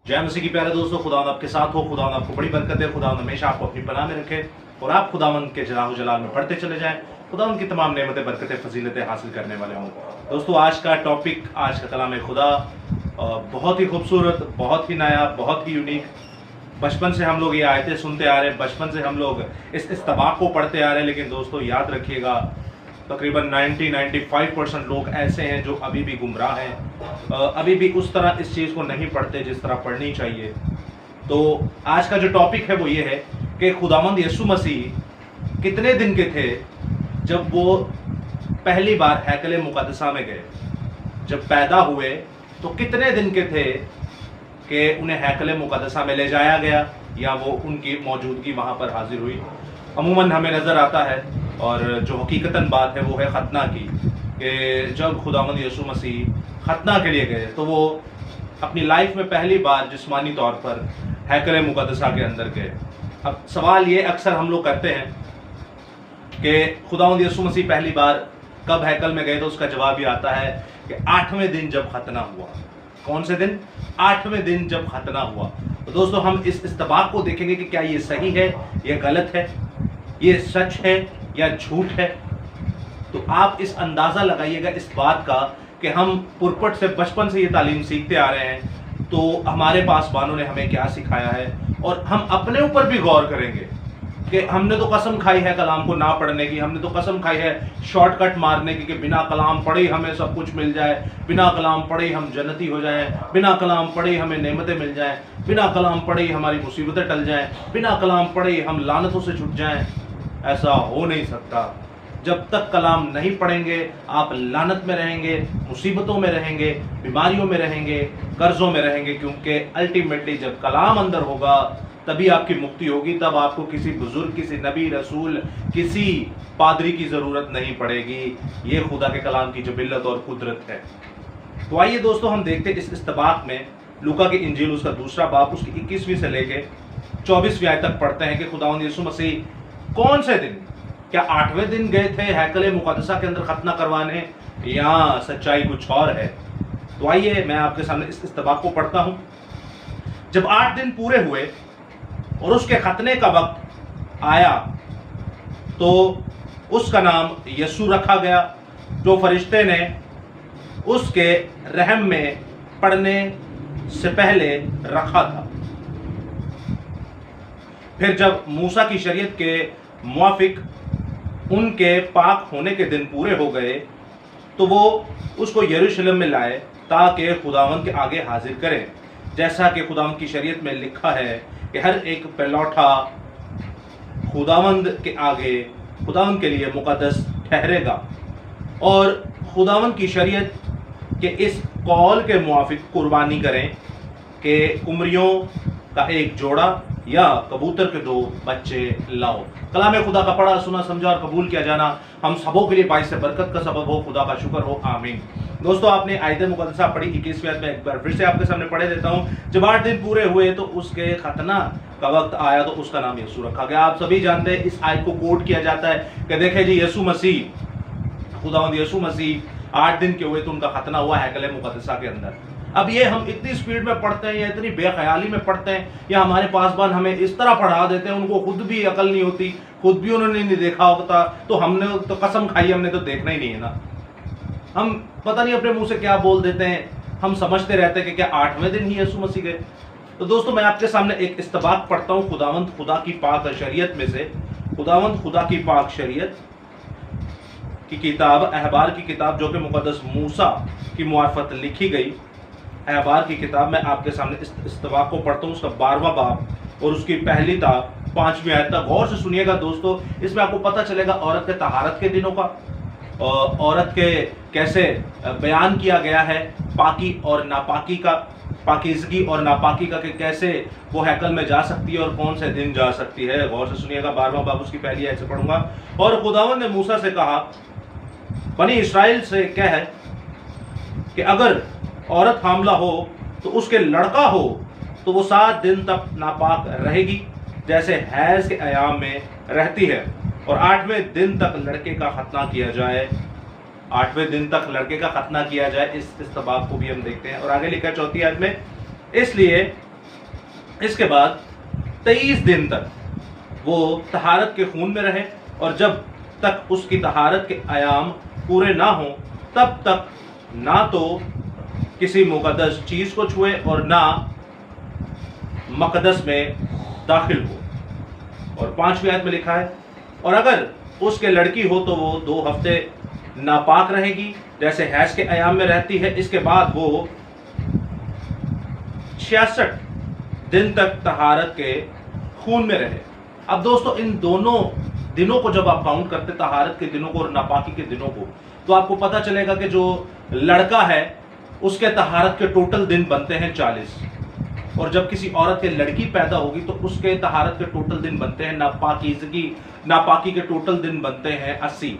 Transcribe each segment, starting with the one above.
जय मसीह की प्यारे दोस्तों, खुदावंद आपके साथ हो। खुदावंद आपको बड़ी बरकत है। खुदावंद हमेशा आपको अपनी पनाह में रखे और आप खुदावंद के जलाल जलाल में बढ़ते चले जाएं। खुदावंद की तमाम नेमतें, बरकतें, फजीलतें हासिल करने वाले हों। दोस्तों, आज का टॉपिक, आज का कलाम खुदा बहुत ही खूबसूरत, बहुत ही नया, बहुत ही यूनिक। बचपन से हम लोग ये आयतें सुनते आ रहे हैं, बचपन से हम लोग इस इस्तबाक को पढ़ते आ रहे हैं। लेकिन दोस्तों याद रखिएगा, तकरीबन 90-95% लोग ऐसे हैं जो अभी भी गुमराह हैं, अभी भी उस तरह इस चीज़ को नहीं पढ़ते जिस तरह पढ़नी चाहिए। तो आज का जो टॉपिक है वो ये है कि खुदावंद यीशु मसीह कितने दिन के थे जब वो पहली बार हैकल मुक़द्दसा में गए। जब पैदा हुए तो कितने दिन के थे कि उन्हें हैकल मुक़द्दसा में ले जाया गया या वो उनकी मौजूदगी वहाँ पर हाजिर हुई। अमूमन हमें नज़र आता है, और जो हकीकतन बात है वो है खतना की, कि जब खुदावंद यीशु मसीह खतना के लिए गए तो वो अपनी लाइफ में पहली बार जिस्मानी तौर पर हैकल मुक़द्दसा के अंदर गए। अब सवाल ये अक्सर हम लोग करते हैं कि खुदावंद यीशु मसीह पहली बार कब हैकल में गए, तो उसका जवाब ये आता है कि 8वें दिन जब खतना हुआ। कौन से दिन? 8वें दिन जब खतना हुआ। तो दोस्तों, हम इस इस्तबाक को देखेंगे कि क्या ये सही है, ये गलत है, ये सच है या झूठ है। तो आप इस अंदाज़ा लगाइएगा इस बात का कि हम पुरपट से बचपन से ये तालीम सीखते आ रहे हैं, तो हमारे पासबानों ने हमें क्या सिखाया है, और हम अपने ऊपर भी गौर करेंगे कि हमने तो कसम खाई है कलाम को ना पढ़ने की, हमने तो कसम खाई है शॉर्टकट मारने की, कि बिना कलाम पढ़े ही हमें सब कुछ मिल जाए, बिना कलाम पढ़े ही हम जन्नती हो जाएं, बिना कलाम पढ़े ही हमें नेमतें मिल जाएं, बिना कलाम पढ़े ही हमारी मुसीबतें टल जाएं, बिना कलाम पढ़े ही हम लानतों से छूट जाएं। ऐसा हो नहीं सकता। जब तक कलाम नहीं पढ़ेंगे आप लानत में रहेंगे, मुसीबतों में रहेंगे, बीमारियों में रहेंगे, कर्जों में रहेंगे, क्योंकि अल्टीमेटली जब कलाम अंदर होगा तभी आपकी मुक्ति होगी। तब आपको किसी बुजुर्ग, किसी नबी, रसूल, किसी पादरी की ज़रूरत नहीं पड़ेगी। ये खुदा के कलाम की जबिल्लत और कुदरत है। तो आइए दोस्तों, हम देखते हैं इस इस्तबाक में लूका की इंजील उसका दूसरा बाब उसकी 21वीं से लेके 24वीं आयत तक पढ़ते हैं कि खुदावंद यीशु मसीह कौन से दिन, क्या 8वें दिन गए थे हैकल मुक़द्दसा के अंदर खतना करवाने, या सच्चाई कुछ और है। तो आइए मैं आपके सामने इस इस्तबाक को पढ़ता हूं। जब 8 दिन पूरे हुए और उसके खतने का वक्त आया तो उसका नाम यीशु रखा गया, जो फरिश्ते ने उसके रहम में पड़ने से पहले रखा था। फिर जब मूसा की शरीयत के मुआफिक उनके पाक होने के दिन पूरे हो गए तो वो उसको यरूशलेम में लाए ताकि खुदावंद के आगे हाजिर करें, जैसा कि खुदावंद की शरीयत में लिखा है कि हर एक पलौठा खुदावंद के आगे, खुदावंद के लिए मुकद्दस ठहरेगा। और खुदावंद की शरीयत के इस कौल के मुआफिक कुर्बानी करें कि कुमरियों का एक जोड़ा या कबूतर के 2 बच्चे लाओ। कलाम खुदा का पढ़ा, सुना, समझा और कबूल किया जाना हम सबों के लिए बाइस बरकत का सबब हो। खुदा का शुक्र हो, आमीन। दोस्तों, आपने आयत मुक़द्दसा पढ़ी 21वीं आयत में, एक बार फिर से आपके सामने पढ़े देता हूँ। जब 8 दिन पूरे हुए तो उसके खतना का वक्त आया तो उसका नाम यीशु रखा गया। आप सभी जानते हैं, इस आयत को कोट किया जाता है कि देखे जी, यीशु मसीह, खुदावंद यीशु मसीह 8 दिन के हुए तो उनका खतना हुआ हैकल मुक़द्दसा के अंदर। अब ये हम इतनी स्पीड में पढ़ते हैं या इतनी बेख्याली में पढ़ते हैं, या हमारे पासबान हमें इस तरह पढ़ा देते हैं, उनको खुद भी अकल नहीं होती, खुद भी उन्होंने नहीं देखा होता, तो हमने तो कसम खाई, हमने तो देखना ही नहीं है ना। हम पता नहीं अपने मुंह से क्या बोल देते हैं, हम समझते रहते हैं कि क्या 8वें दिन ही यीशु मसीह गए। तो दोस्तों, मैं आपके सामने एक इस्तबाक पढ़ता हूँ खुदावंद खुदा की पाक शरीयत में से। खुदावंद खुदा की पाक शरीयत की किताब, अहबार की किताब, जो कि मुकद्दस मूसा की मुआरफत लिखी गई, अहबार की किताब में आपके सामने इस इस्तबाक को पढ़ता हूँ, उसका 12वां बाब और उसकी पहली ता 5वीं आयत तक। गौर से सुनिएगा दोस्तों, इसमें आपको पता चलेगा औरत के तहारत के दिनों का, औरत के कैसे बयान किया गया है, पाकी और नापाकी का, पाकीज़गी और नापाकी का, कि कैसे वो हैकल में जा सकती है और कौन से दिन जा सकती है। गौर से सुनिएगा, 12वां बाब उसकी पहली आयत से पढ़ूंगा। और खुदावंद ने मूसा से कहा, बनी इस्राएल से कह है कि अगर औरत हामला हो तो उसके लड़का हो तो वो 7 दिन तक नापाक रहेगी, जैसे हैज के अयाम में रहती है, और 8वें दिन तक लड़के का खतना किया जाए। 8वें दिन तक लड़के का खतना किया जाए। इस इस्तबाक को भी हम देखते हैं। और आगे लिखा 4वीं आयत में, इसलिए इसके बाद 23 दिन तक वो तहारत के खून में रहे, और जब तक उसकी तहारत के आयाम पूरे ना हो तब तक ना तो किसी मुकद्दस चीज को छुए और ना मकदस में दाखिल हो। और 5वीं आयत में लिखा है, और अगर उसके लड़की हो तो वो 2 हफ्ते नापाक रहेगी जैसे हैज के आयाम में रहती है। इसके बाद वो 66 दिन तक तहारत के खून में रहे। अब दोस्तों, इन दोनों दिनों को जब आप काउंट करते, तहारत के दिनों को और नापाकी के दिनों को, तो आपको पता चलेगा कि जो लड़का है उसके तहारत के टोटल दिन बनते हैं 40, और जब किसी औरत के लड़की पैदा होगी तो उसके तहारत के टोटल दिन बनते हैं, नापाकी के टोटल दिन बनते हैं 80।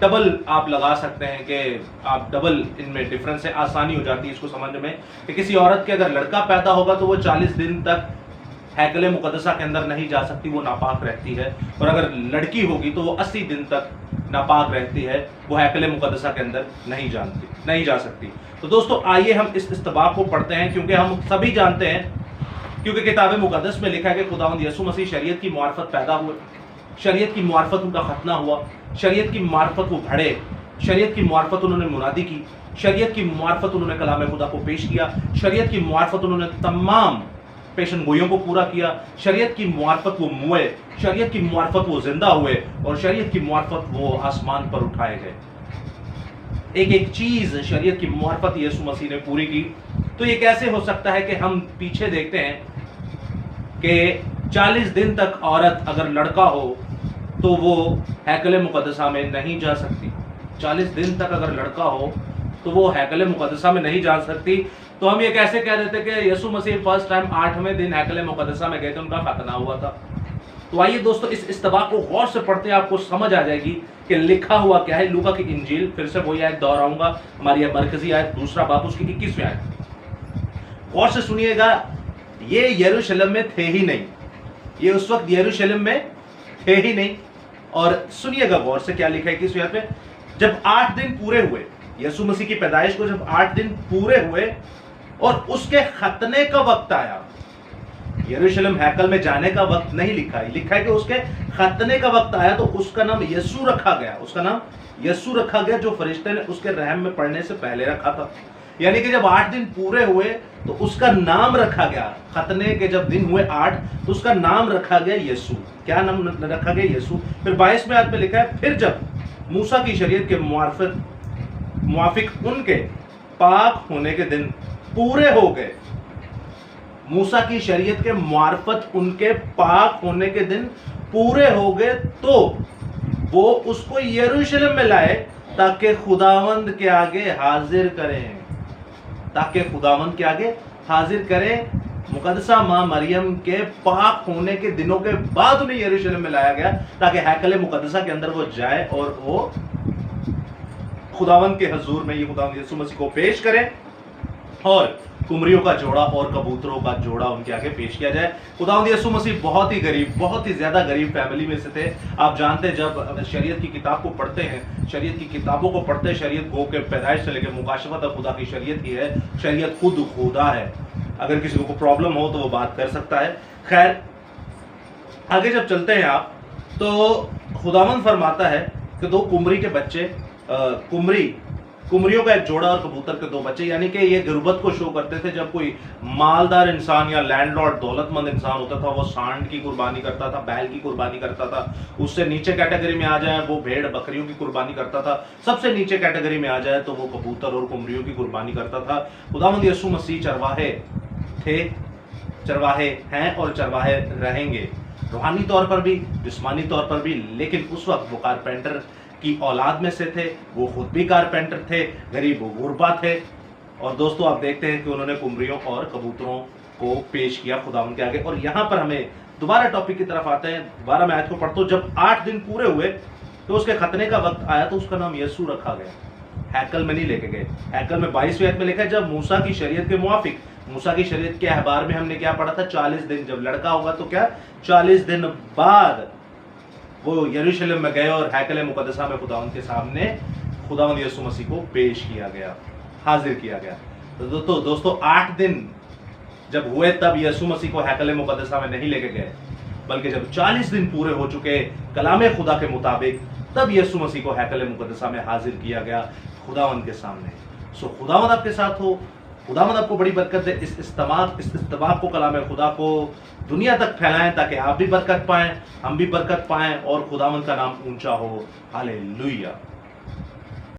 डबल आप लगा सकते हैं कि आप डबल इनमें डिफरेंस है, आसानी हो जाती है इसको समझने में कि किसी औरत के अगर लड़का पैदा होगा तो वो 40 दिन तक हैकले मुकद्दसा के अंदर नहीं जा सकती, वो नापाक रहती है, और अगर लड़की होगी तो वो 80 दिन तक नापाक रहती है, वो हैकले मुकद्दसा के अंदर नहीं जा सकती। तो दोस्तों, आइए हम इस इस्तबाक को पढ़ते हैं, क्योंकि हम सभी जानते हैं, क्योंकि किताब मुकद्दस में लिखा है कि खुदावंद यीशु मसीह शरीयत की मार्फत पैदा हुए, शरीयत की मार्फत उनका खतना हुआ, शरीयत की मार्फत वो बढ़े, शरीयत की मार्फत उन्होंने मुनादी की, शरीयत की मार्फत उन्होंने कलाम खुदा को पेश किया, शरीयत की मार्फत उन्होंने तमाम पेशन गोइयों को पूरा किया, शरीयत की मार्फत वो मुए, शरीयत की मार्फत वो जिंदा हुए, और शरीयत की मार्फत वो आसमान पर उठाए गए। एक एक चीज शरीयत की मार्फत यीशु मसीह ने पूरी की। तो ये कैसे हो सकता है कि हम पीछे देखते हैं कि 40 दिन तक औरत अगर लड़का हो तो वो हैकले मुकद्दसा में नहीं जा सकती, 40 दिन तक अगर लड़का हो तो वो हैकले मुकद्दसा में नहीं जा सकती। तो हम ये कैसे कह देते कि यीशु मसीह फर्स्ट टाइम 8वें दिन हैकले मुकद्दसा में गए थे, उनका खतना हुआ था। तो आइए दोस्तों, इस इस्तबाक को गौर से पढ़ते हैं, आपको समझ आ जाएगी कि लिखा हुआ क्या है। लूका की इंजील, फिर से वही आयत दोहराऊंगा, हमारी मरकजी आयत, 2 बाब उसकी 21वीं आयत। गौर से सुनिएगा, ये यरूशलेम में थे ही नहीं, ये उस वक्त यरूशलेम में थे ही नहीं। और सुनिएगा गौर से क्या लिखा है 21वीं आयत में, जब 8 दिन पूरे हुए, यीशु मसीह की पैदाइश को जब 8 दिन पूरे हुए और उसके खतने का वक्त आया, यरूशलेम हैकल में जाने का वक्त नहीं लिखा है, लिखा है कि उसके खतने का वक्त आया तो उसका नाम यीशु रखा गया, उसका नाम यीशु रखा गया, जो फरिश्ते ने उसके रहम में पड़ने से पहले रखा था। यानी कि जब 8 दिन पूरे हुए तो उसका नाम रखा गया, खतने के जब दिन हुए 8 तो उसका नाम रखा गया यीशु। क्या नाम रखा गया? यीशु। फिर 22वें आयत में लिखा है, फिर जब मूसा की शरीयत के मुआफिक उनके पाक होने के दिन पूरे हो गए, मूसा की शरीयत के मार्फत उनके पाक होने के दिन पूरे हो गए, तो वो उसको यरूशलेम में लाए ताकि खुदावंद के आगे हाजिर करें, ताकि खुदावंद के आगे हाजिर करें। मुकद्दसा मां मरियम के पाक होने के दिनों के बाद उन्हें यरूशलेम में लाया गया ताकि हैकल मुकद्दसा के अंदर वो जाए और वो खुदावंद के हजूर में ये खुदावंद यीशु मसीह को पेश करें, और कुमरियों का जोड़ा और कबूतरों का जोड़ा उनके आगे पेश किया जाए। खुदावंद यीशु मसीह बहुत ही गरीब, बहुत ही ज्यादा गरीब फैमिली में से थे। आप जानते हैं, जब शरीयत की किताब को पढ़ते हैं, शरीयत की किताबों को पढ़ते हैं, शरीयत गो के पैदाइश से लेकर मुकाशफत तक खुदा की शरीयत ही है, शरीयत खुद खुदा है। अगर किसी को प्रॉब्लम हो तो वो बात कर सकता है। खैर, आगे जब चलते हैं आप, तो खुदावंद फरमाता है कि 2 कुमरी के बच्चे, कुमरियों का एक जोड़ा और कबूतर के 2 बच्चे, यानी कि ये गुर्बत को शो करते थे। जब कोई मालदार इंसान या लैंडलॉर्ड दौलतमंद इंसान होता था, वो सांड की कुर्बानी करता था, बैल की कुर्बानी करता था। उससे नीचे कैटेगरी में आ जाए वो भेड़ बकरियों की कुर्बानी करता था। सबसे नीचे कैटेगरी में आ जाए तो वो कबूतर और कुमरियों की कुर्बानी करता था। खुदावंद यीशु मसीह चरवाहे थे, चरवाहे हैं और चरवाहे रहेंगे, रूहानी तौर पर भी, जिस्मानी तौर पर भी। लेकिन उस वक्त वो कारपेंटर की औलाद में से थे, वो खुद भी कारपेंटर थे, गरीब गुरबा थे। और दोस्तों, आप देखते हैं कि उन्होंने कुमरियों और कबूतरों को पेश किया खुदावंद के आगे। और यहाँ पर हमें दोबारा टॉपिक की तरफ आते हैं। दोबारा मैं आयत को पढ़ता हूँ। जब 8 दिन पूरे हुए तो उसके खतने का वक्त आया तो उसका नाम यीशु रखा गया। हैकल में नहीं लेके गए। हैकल में 22वीं आयत में लिखा है, जब मूसा की शरीयत के मुआफिक, मूसा की शरीयत के अहबार में हमने क्या पढ़ा था? 40 दिन। जब लड़का होगा तो क्या 40 दिन बाद वो यरूशलेम में गए और हैकल मुकद्दसा में खुदावंद के सामने खुदावंद यीशु मसीह को पेश किया गया, हाजिर किया गया। तो दोस्तों 8 दिन जब हुए तब यसु मसीह को हैकल मुकद्दसा में नहीं लेके गए, बल्कि जब 40 दिन पूरे हो चुके कलाम खुदा के मुताबिक, तब यसु मसीह को हैकल मुकद्दसा में हाजिर किया गया खुदावंद के सामने। सो खुदावंद आपके साथ हो, खुदावंद आपको बड़ी बरकत दे। इस इस्तेमाल को, कलाम खुदा को दुनिया तक फैलाएं, ताकि आप भी बरकत पाएं, हम भी बरकत पाएं और खुदावंद का नाम ऊंचा हो। हालेलुया।